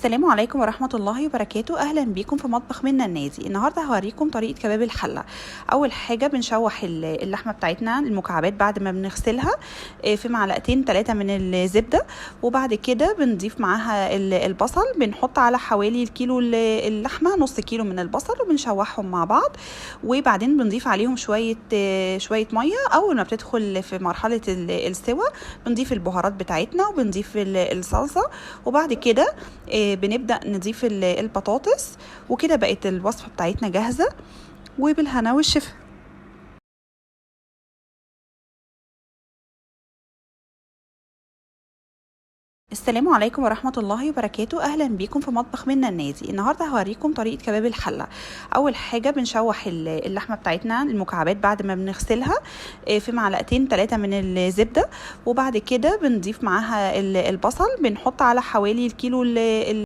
السلام عليكم ورحمة الله وبركاته. أهلا بيكم في مطبخ منا النادي. النهاردة هوريكم طريقة كباب الحلة. أول حاجة بنشوح اللحمة بتاعتنا المكعبات بعد ما بنغسلها في معلقتين 3 من الزبدة، وبعد كده بنضيف معاها البصل. بنحط على حوالي الكيلو اللحمة نص كيلو من البصل وبنشوحهم مع بعض، وبعدين بنضيف عليهم شوية مية. أول ما بتدخل في مرحلة السوى بنضيف البهارات بتاعتنا وبنضيف الصلصة، وبعد كده بنبدأ نضيف البطاطس، وكده بقت الوصفة بتاعتنا جاهزة، وبالهنا والشفا. السلام عليكم ورحمة الله وبركاته. أهلا بيكم في مطبخ منا النادي. النهاردة هوريكم طريقة كباب الحلة. أول حاجة بنشوح اللحمة بتاعتنا المكعبات بعد ما بنغسلها في معلقتين 3 من الزبدة، وبعد كده بنضيف معاها البصل. بنحط على حوالي الكيلو